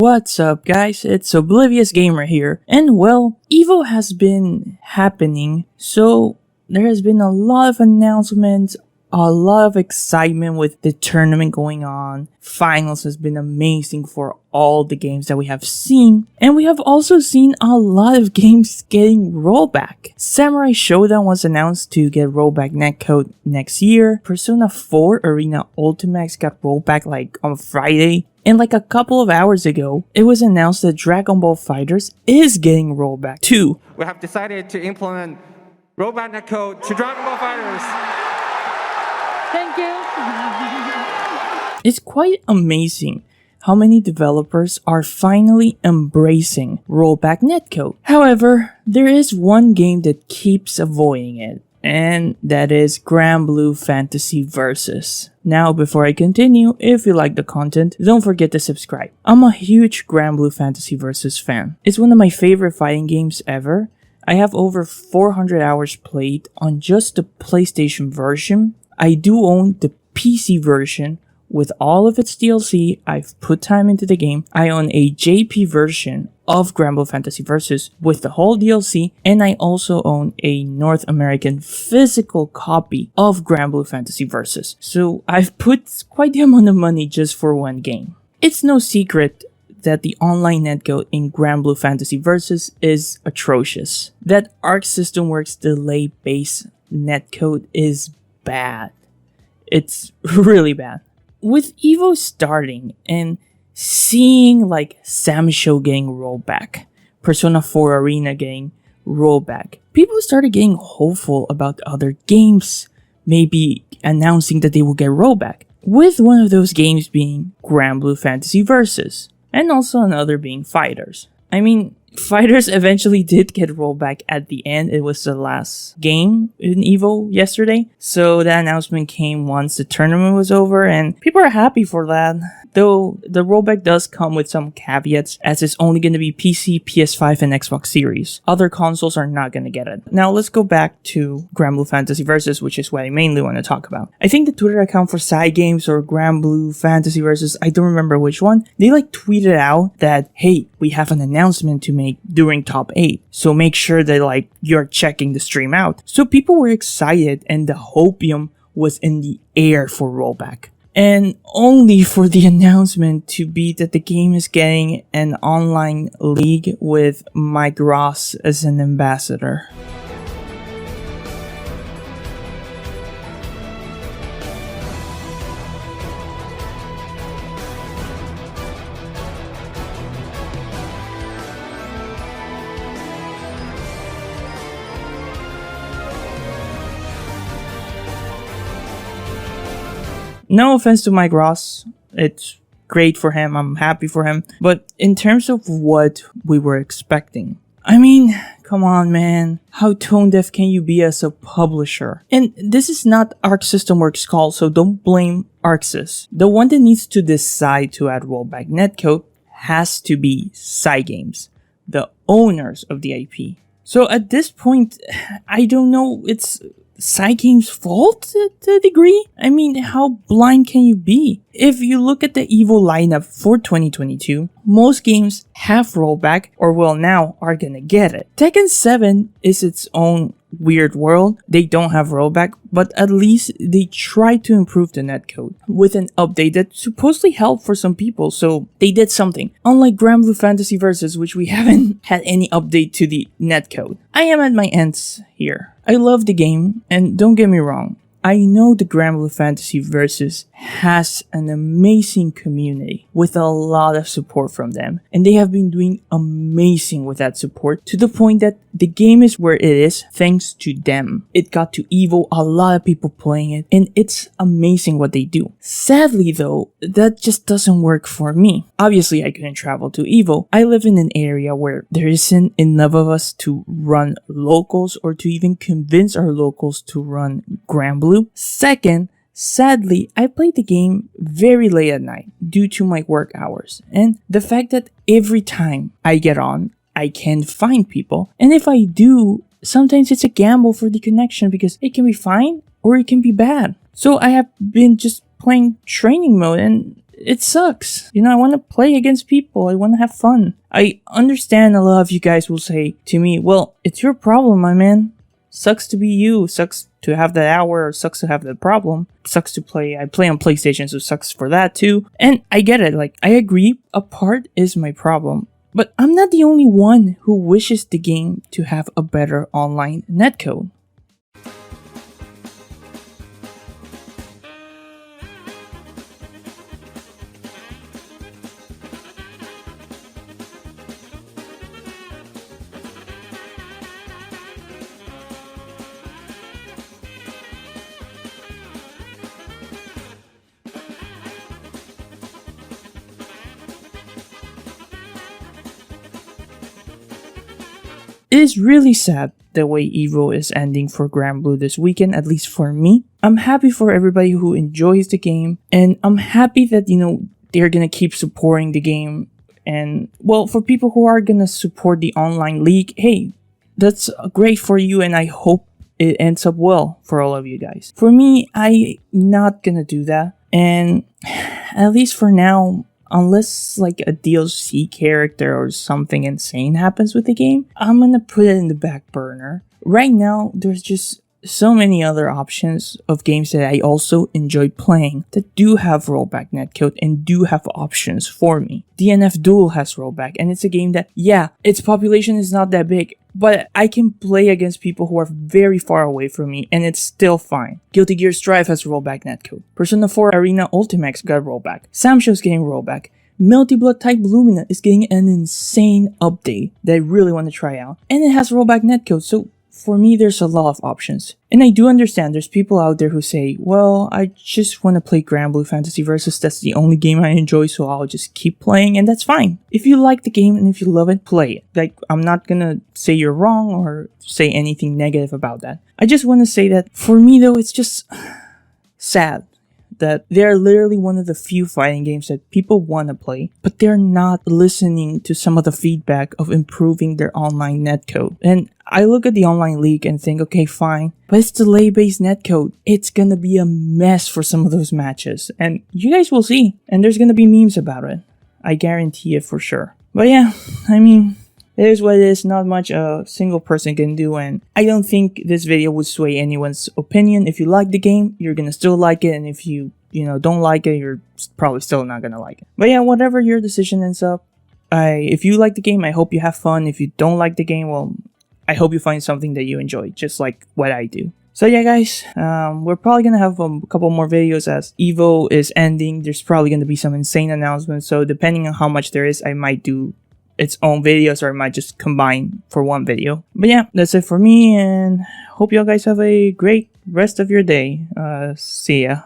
What's up guys, it's Oblivious Gamer here, and well, EVO has been happening, so there has been a lot of announcements, a lot of excitement with the tournament going on. Finals has been amazing for all the games that we have seen, and we have also seen a lot of games getting rollback. Samurai Showdown was announced to get rollback netcode next year. Persona 4 Arena Ultimax got rollback like on Friday. And like a couple of hours ago, it was announced that Dragon Ball FighterZ is getting rollback too. We have decided to implement rollback netcode to Dragon Ball FighterZ. Thank you. It's quite amazing how many developers are finally embracing rollback netcode. However, there is one game that keeps avoiding it, and that is Granblue Fantasy Versus. Now, before I continue, if you like the content, don't forget to subscribe. I'm a huge Granblue Fantasy Versus fan. It's one of my favorite fighting games ever. I have over 400 hours played on just the PlayStation version. I do own the PC version with all of its DLC. I've put time into the game. I own a JP version of Granblue Fantasy Versus with the whole DLC, and I also own a North American physical copy of Granblue Fantasy Versus. So I've put quite the amount of money just for one game. It's no secret that the online netcode in Granblue Fantasy Versus is atrocious. That Arc System Works delay based netcode is bad. It's really bad. With EVO starting and seeing like Sam Show getting rollback, Persona 4 Arena getting rollback, people started getting hopeful about other games maybe announcing that they will get rollback, with one of those games being Granblue Fantasy Versus, and also another being FighterZ. I mean, FighterZ eventually did get rollback at the end. It was the last game in EVO yesterday. So that announcement came once the tournament was over, and people are happy for that. Though the rollback does come with some caveats, as it's only going to be PC, PS5, and Xbox Series. Other consoles are not going to get it. Now let's go back to Granblue Fantasy Versus, which is what I mainly want to talk about. I think the Twitter account for Side Games or Granblue Fantasy Versus, I don't remember which one, they like tweeted out that, hey, we have an announcement to make during top 8. So make sure that like you're checking the stream out. So people were excited, and the Hopium was in the air for rollback. And only for the announcement to be that the game is getting an online league with Mike Ross as an ambassador. No offense to Mike Ross, it's great for him, I'm happy for him, but in terms of what we were expecting, I mean, come on man, how tone deaf can you be as a publisher? And this is not Arc System Works' call, so don't blame ArcSys. The one that needs to decide to add rollback netcode has to be Side Games, the owners of the IP. So at this point, I don't know, it's Side Games' fault to a degree? I mean, how blind can you be? If you look at the EVO lineup for 2022, most games have rollback, or well now are gonna get it. Tekken 7 is its own weird world. They don't have rollback, but at least they try to improve the netcode with an update that supposedly helped for some people, so they did something. Unlike Granblue Fantasy Versus, which we haven't had any update to the netcode. I am at my ends here. I love the game, and don't get me wrong, I know the Granblue Fantasy Versus has an amazing community with a lot of support from them, and they have been doing amazing with that support to the point that the game is where it is thanks to them. It got to EVO, a lot of people playing it, and it's amazing what they do. Sadly though, that just doesn't work for me. Obviously I couldn't travel to EVO. I live in an area where there isn't enough of us to run locals or to even convince our locals to run Granblue. Second, sadly, I played the game very late at night due to my work hours, and the fact that every time I get on, I can't find people, and if I do, sometimes it's a gamble for the connection because it can be fine or it can be bad. So I have been just playing training mode, and it sucks. You know, I want to play against people. I want to have fun. I understand a lot of you guys will say to me, well, it's your problem, my man. Sucks to be you. Sucks to have that hour. Sucks to have that problem. Sucks to play. I play on PlayStation, so sucks for that too. And I get it. Like, I agree. A part is my problem. But I'm not the only one who wishes the game to have a better online netcode. It is really sad the way EVO is ending for Granblue this weekend, at least for me. I'm happy for everybody who enjoys the game, and I'm happy that, you know, they're gonna keep supporting the game. And, well, for people who are gonna support the online league, hey, that's great for you, and I hope it ends up well for all of you guys. For me, I'm not gonna do that, and at least for now, unless like a DLC character or something insane happens with the game, I'm gonna put it in the back burner. Right now, there's just so many other options of games that I also enjoy playing that do have rollback netcode and do have options for me. DNF Duel has rollback, and it's a game that, yeah, its population is not that big, but I can play against people who are very far away from me, and it's still fine. Guilty Gear Strive has rollback netcode. Persona 4 Arena Ultimax got rollback. Samsho's getting rollback. Melty Blood Type Lumina is getting an insane update that I really want to try out. And it has rollback netcode, so for me, there's a lot of options. And I do understand there's people out there who say, well, I just want to play Granblue Fantasy Versus. That's the only game I enjoy, so I'll just keep playing, and that's fine. If you like the game and if you love it, play it. Like, I'm not gonna say you're wrong or say anything negative about that. I just want to say that for me, though, it's just sad that they're literally one of the few fighting games that people want to play, but they're not listening to some of the feedback of improving their online netcode. And I look at the online league and think, okay, fine, but it's delay-based netcode. It's gonna be a mess for some of those matches, and you guys will see, and there's gonna be memes about it. I guarantee it for sure. But yeah, I mean, it is what it is. Not much a single person can do, and I don't think this video would sway anyone's opinion. If you like the game, you're gonna still like it, and if you don't like it, you're probably still not gonna like it. But yeah, whatever your decision ends up, if you like the game, I hope you have fun. If you don't like the game, well, I hope you find something that you enjoy, just like what I do. So yeah, guys, we're probably gonna have a couple more videos as EVO is ending. There's probably gonna be some insane announcements, so depending on how much there is, I might do its own videos, or I might just combine for one video. But yeah, that's it for me, and hope y'all guys have a great rest of your day. See ya.